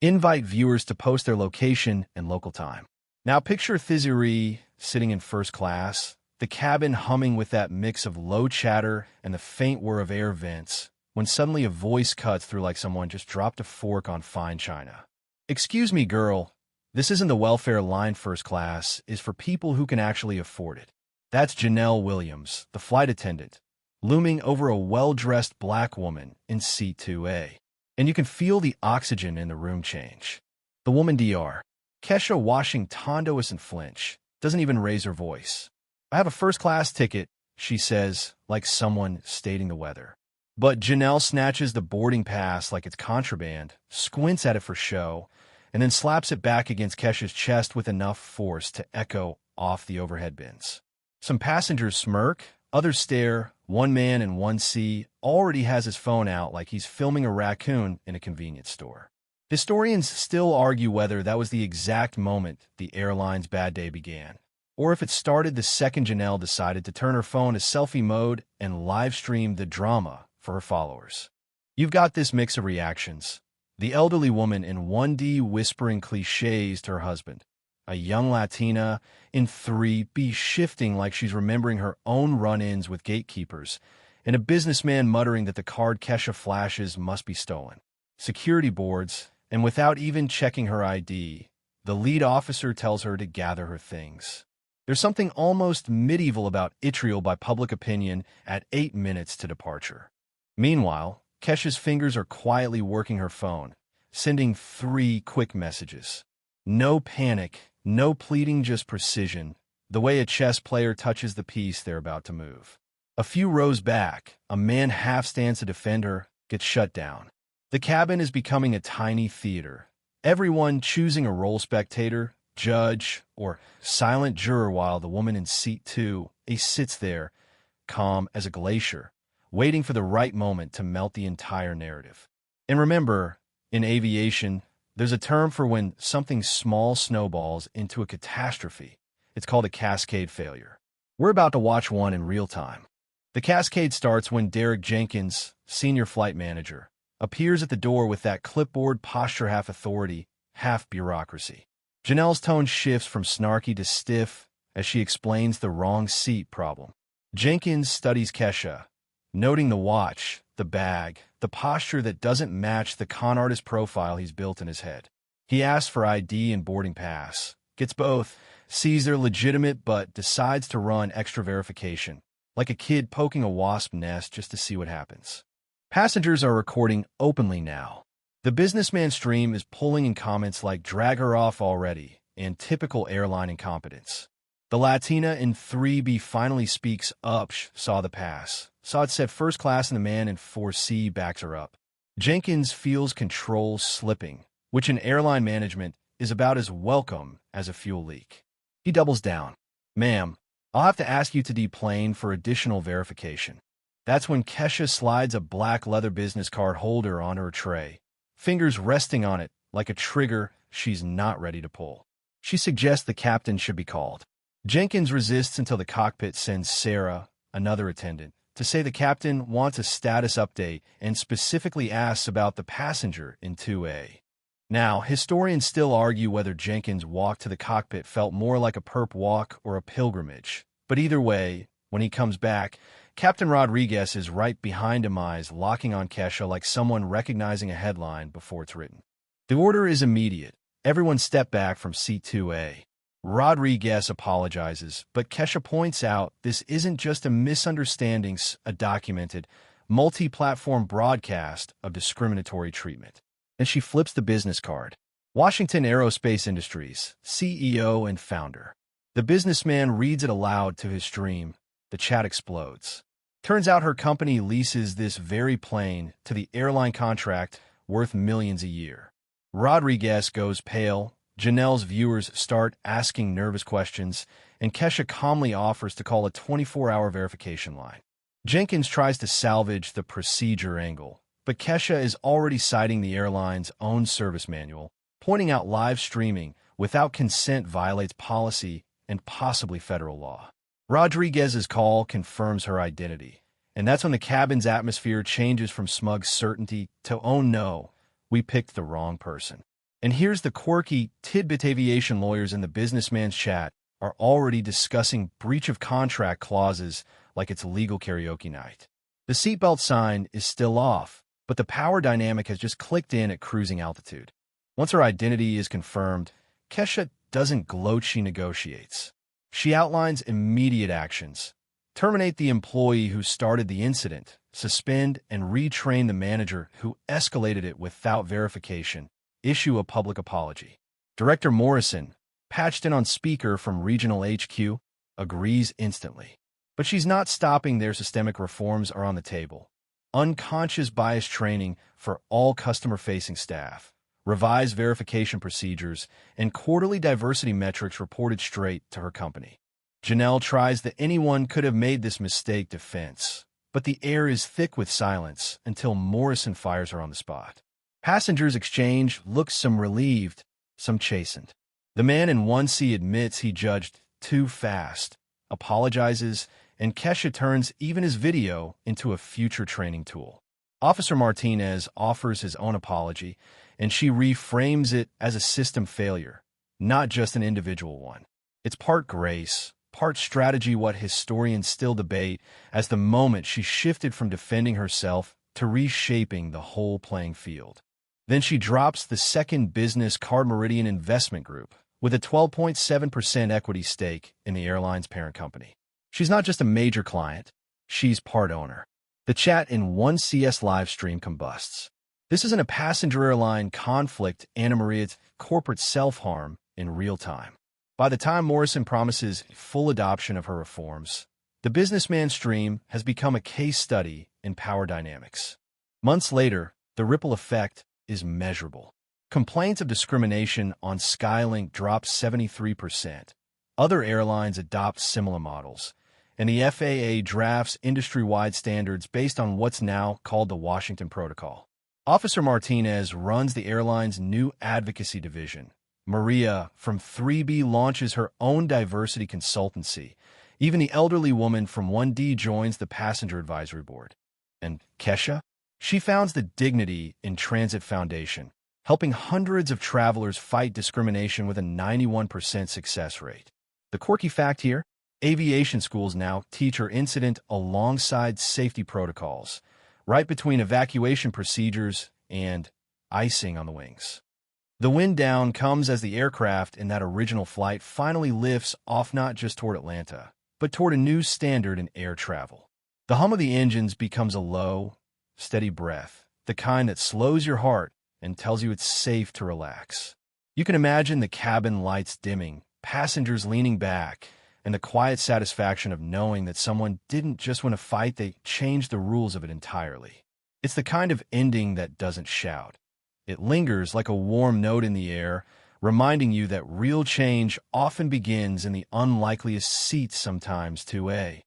Invite viewers to post their location and local time. Now picture Thiziri sitting in first class, the cabin humming with that mix of low chatter and the faint whir of air vents, when suddenly a voice cuts through like someone just dropped a fork on fine china. "Excuse me, girl. This isn't the welfare line. First class is for people who can actually afford it." That's Janelle Williams, the flight attendant, looming over a well-dressed black woman in seat 2A. And you can feel the oxygen in the room change. The woman Dr. Kesha, washing Tondo, isn't flinch, doesn't even raise her voice. "I have a first-class ticket," she says, like someone stating the weather. But Janelle snatches the boarding pass like it's contraband, squints at it for show, and then slaps it back against Kesha's chest with enough force to echo off the overhead bins. Some passengers smirk, others stare. One man in 1C already has his phone out like he's filming a raccoon in a convenience store. Historians still argue whether that was the exact moment the airline's bad day began, or if it started the second Janelle decided to turn her phone to selfie mode and live stream the drama for her followers. You've got this mix of reactions. The elderly woman in 1D whispering cliches to her husband, a young Latina in 3B shifting like she's remembering her own run-ins with gatekeepers, and a businessman muttering that the card Kesha flashes must be stolen. Security boards, and without even checking her ID, the lead officer tells her to gather her things. There's something almost medieval about vitriol by public opinion at 8 minutes to departure. Meanwhile, Kesha's fingers are quietly working her phone, sending 3 quick messages. No panic, no pleading, just precision, the way a chess player touches the piece they're about to move. A few rows back, a man half stands to defend her, gets shut down. The cabin is becoming a tiny theater, everyone choosing a role: spectator, judge, or silent juror, while the woman in seat 2A sits there, calm as a glacier, waiting for the right moment to melt the entire narrative. And remember, in aviation, there's a term for when something small snowballs into a catastrophe. It's called a cascade failure. We're about to watch one in real time. The cascade starts when Derek Jenkins, senior flight manager, appears at the door with that clipboard posture, half authority, half bureaucracy. Janelle's tone shifts from snarky to stiff as she explains the wrong seat problem. Jenkins studies Kesha, noting the watch, the bag, the posture that doesn't match the con artist profile he's built in his head. He asks for ID and boarding pass, gets both, sees they're legitimate, but decides to run extra verification, like a kid poking a wasp nest just to see what happens. Passengers are recording openly now. The businessman stream is pulling in comments like "drag her off already" and "typical airline incompetence." The Latina in 3B finally speaks up. Saw the pass. Saw it said first class, and the man in 4C backs her up. Jenkins feels control slipping, which in airline management is about as welcome as a fuel leak. He doubles down. "Ma'am, I'll have to ask you to deplane for additional verification." That's when Kesha slides a black leather business card holder onto her tray, fingers resting on it like a trigger she's not ready to pull. She suggests the captain should be called. Jenkins resists until the cockpit sends Sarah, another attendant, to say the captain wants a status update and specifically asks about the passenger in 2A. Now, historians still argue whether Jenkins' walk to the cockpit felt more like a perp walk or a pilgrimage. But either way, when he comes back, Captain Rodriguez is right behind him, eyes locking on Kesha like someone recognizing a headline before it's written. The order is immediate. Everyone step back from seat 2A. Rodriguez apologizes, but Kesha points out this isn't just a misunderstanding, a documented, multi-platform broadcast of discriminatory treatment. And she flips the business card. Washington Aerospace Industries, CEO and founder. The businessman reads it aloud to his stream. The chat explodes. Turns out her company leases this very plane to the airline contract worth millions a year. Rodriguez goes pale. Janelle's viewers start asking nervous questions, and Kesha calmly offers to call a 24-hour verification line. Jenkins tries to salvage the procedure angle, but Kesha is already citing the airline's own service manual, pointing out live streaming without consent violates policy and possibly federal law. Rodriguez's call confirms her identity, and that's when the cabin's atmosphere changes from smug certainty to "oh no, we picked the wrong person." And here's the quirky tidbit: aviation lawyers in the businessman's chat are already discussing breach of contract clauses like it's legal karaoke night. The seatbelt sign is still off, but the power dynamic has just clicked in at cruising altitude. Once her identity is confirmed, Kesha doesn't gloat, she negotiates. She outlines immediate actions: terminate the employee who started the incident, suspend and retrain the manager who escalated it without verification, issue a public apology. Director Morrison, patched in on speaker from regional HQ, agrees instantly. But she's not stopping there. Systemic reforms are on the table. Unconscious bias training for all customer-facing staff, revised verification procedures, and quarterly diversity metrics reported straight to her company. Janelle tries the anyone could have made this mistake defense, but the air is thick with silence until Morrison fires her on the spot. Passengers exchange looks, some relieved, some chastened. The man in 1C admits he judged too fast, apologizes, and Kesha turns even his video into a future training tool. Officer Martinez offers his own apology, and she reframes it as a system failure, not just an individual one. It's part grace, part strategy, what historians still debate as the moment she shifted from defending herself to reshaping the whole playing field. Then she drops the second business card, Meridian Investment Group, with a 12.7% equity stake in the airline's parent company. She's not just a major client, she's part owner. The chat in 1CS livestream combusts. This isn't a passenger airline conflict, Anna Maria's corporate self-harm in real time. By the time Morrison promises full adoption of her reforms, the businessman stream has become a case study in power dynamics. Months later, the ripple effect is measurable. Complaints of discrimination on Skylink dropped 73%. Other airlines adopt similar models, and the FAA drafts industry-wide standards based on what's now called the Washington Protocol. Officer Martinez runs the airline's new advocacy division. Maria from 3B launches her own diversity consultancy. Even the elderly woman from 1D joins the passenger advisory board. And Kesha? She founds the Dignity in Transit Foundation, helping hundreds of travelers fight discrimination with a 91% success rate. The quirky fact here: aviation schools now teach her incident alongside safety protocols, right between evacuation procedures and icing on the wings. The wind down comes as the aircraft in that original flight finally lifts off, not just toward Atlanta, but toward a new standard in air travel. The hum of the engines becomes a low, steady breath, the kind that slows your heart and tells you it's safe to relax. You can imagine the cabin lights dimming, passengers leaning back, and the quiet satisfaction of knowing that someone didn't just win a fight, they changed the rules of it entirely. It's the kind of ending that doesn't shout. It lingers like a warm note in the air, reminding you that real change often begins in the unlikeliest seats, sometimes 2A.